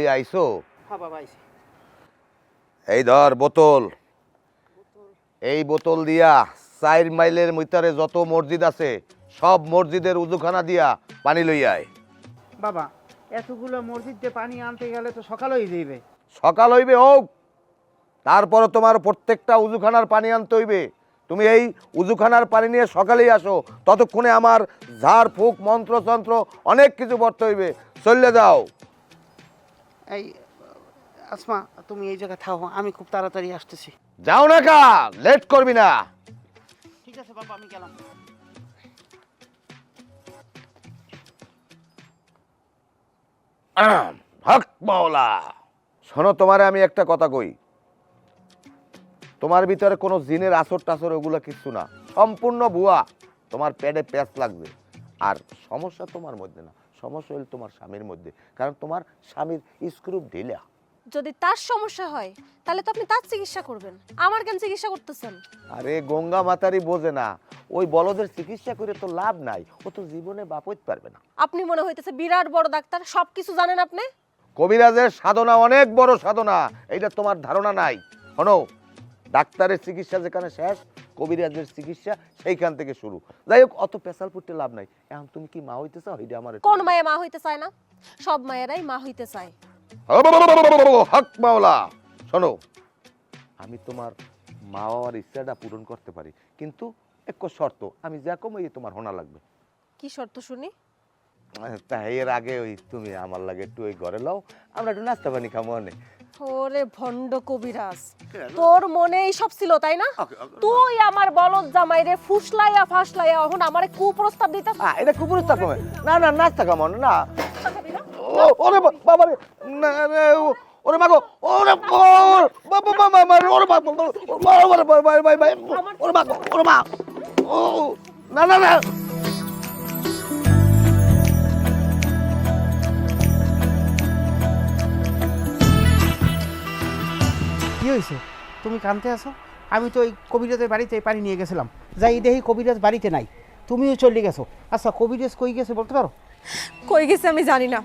লইয়া আইছো? হ্যাঁ বাবা আইছি। এই ধর বোতল, এই বোতল দিয়া 4 মাইলের ভিতরে যত মসজিদ আছে সব মসজিদের উজুখানা দিয়া পানি লইয়া আয়। বাবা এতগুলো মসজিদ দিয়ে পানি আনতে গেলে তো সকাল হয়ে যাইবে। সকাল হইবে হোক, তারপরে তোমার প্রত্যেকটা উজুখানার পানি আনতে হইবে। তুমি এই উজুখানার পানি নিয়ে সকালেই আসো, ততক্ষণে আমার ঝাড় ফুক মন্ত্রতন্ত্র অনেক কিছু পড়তে হইবে। চলে যাও। এই আসমা তুমি এই জায়গায় থাও, আমি খুব তাড়াতাড়ি আসতেছি। যাও না কা, লেট করবি না। ঠিক আছে বাবা, আমি গেলাম। হক মাওলা। শোনো, তোমারে আমি একটা কথা কই, তোমার ভিতরে কোনো জিনের আসর টাসর ওগুলো কিছু না, সম্পূর্ণ ভুয়া। তোমার পেটে প্যাঁচ লাগবে। আর সমস্যা তোমার মধ্যে না, সমস্যা হলো তোমার স্বামীর মধ্যে, কারণ তোমার স্বামীর স্ক্রু ঢিলা। যদি তার সমস্যা হয় তাহলে তো আপনি তার চিকিৎসা করবেন, আমার কেন চিকিৎসা করতেছেন? আরে গঙ্গা মাতারি বোঝে না, ওই বলদের চিকিৎসা করে তো লাভ নাই, ও তো জীবনে বাপ হইতে পারবে না। আপনি মনে হইতেছে বিরাট বড় ডাক্তার, সবকিছু জানেন আপনি। কবিরাজের সাধনা অনেক বড় সাধনা, এইটা তোমার ধারণা নাই। শোনো, ডাক্তারের চিকিৎসা যেখানে শেষ, কবিরাজের চিকিৎসা সেইখান থেকে শুরু। যাই হোক, অত পেশাল পড়তে লাভ নাই। এখন তুমি কি মা হইতে চাও? এইটা আমার কোন মায়ে মা হইতে চায় না? সব মায়েরাই মা হইতে চায়। হক মাওলা। শোনো, আমি তোমার মা বাবার ইচ্ছাটা পূরণ করতে পারি, কিন্তু এক শর্ত, আমি যা কম এই তোমার হোনা লাগবে। কি শর্ত শুনি? তা এর আগে ওই তুমি আমার লাগে একটু ওই ঘরে লাও, আমরা একটু নাস্তা পানি খাবো অনেক। ওরে ভণ্ড কবিরাজ, তোর মনে এই সব ছিল তাই না? তুই আমার বলদ জামাইরে ফুসলাইয়া ফাসলাইয়া এখন আমারে কুপ্রস্তাব দিতাস। এটা খুব প্রস্তাব কমে না, না নাস্তা খাবো না। ওরে বাবা রে, না রে, ওরে মাগো, ওরে বাবা বাবা মারে, ওরে বাবা, ওরে ভাই ভাই ভাই, ওরে মাগো, ওরে মা, ও না না না। কি হয়েছে, তুমি কানতে আছো? আমি তো ওই কবিরাজের বাড়িতে পানি নিয়ে গেছিলাম, যাই দেখি কবিরাজ বাড়িতে নাই, তুমিও চলে গেছো। আচ্ছা কবিরাজ কই গেছে বলতে পারো? কই গেছে আমি জানি না,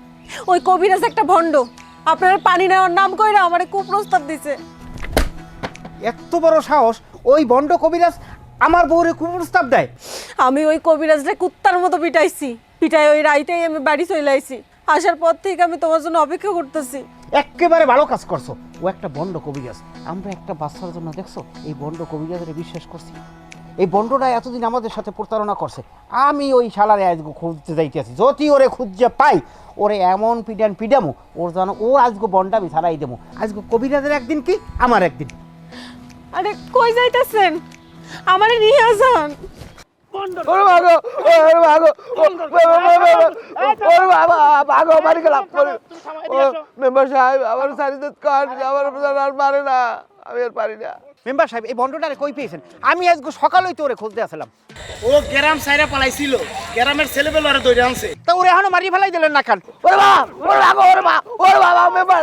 ওই কবিরাজ একটা ভণ্ড, আপনার পানি নেওয়ার নাম কইরা আমারে কুপ্রস্তাব দিছে। এত বড় সাহস, ওই বন্ড কবিরাজ আমার বউরে কুপ্রস্তাব দেয়? আমি ওই কবিরাজরে কুত্তার মতো পিটাইছি, পিটাই ওই রাইতেই আমি বাড়ি চলে আইছি। আসার পর থেকে আমি তোমার জন্য অপেক্ষা করতেছি। একেবারে ভালো কাজ করছো, ও একটা বন্ড কবিরাজ। আমরা একটা বাচ্চার জন্য দেখছো এই বন্ড কবিরাজরে বিশ্বাস করছি। এই বন্ডটা এতদিন আমাদের সাথে প্রতারণা করছে। আমি ওই শালারে আজকে খুঁজতে যাইতেছি, যদি ওরে খুঁজে পাই ওরে এমন পিডামো ওর যেন ও আজকে বন্ডামি ছাড়াই দেবো। আজকে কবিরাজের একদিন কি আমার একদিন। আরে কই যাইতেছেন? আমারে নিয়ে যান। ওরে মাগো, ওরে মাগো, ওরে বাবা, মাগো মারি গেলাম। মেম্বার সাহেব, আমার সারিদত কাট, আমার আর পারে না, আমি আর পারি না। মেম্বার সাহেব, এই বন্ডটারে কই পেয়েছেন? আমি আজকে সকালেই তো ওরে খুঁজতে আসলাম। ও গ্রাম সাইরা পালাইছিল, গ্রামের ছেলেবেলারে ধরে আনছে। তা ওরে এখনো মারি ফেলাই দিলেন না কেন? ওরে মা, ওরে মাগো, ওরে মা, ওরে বাবা, মেম্বার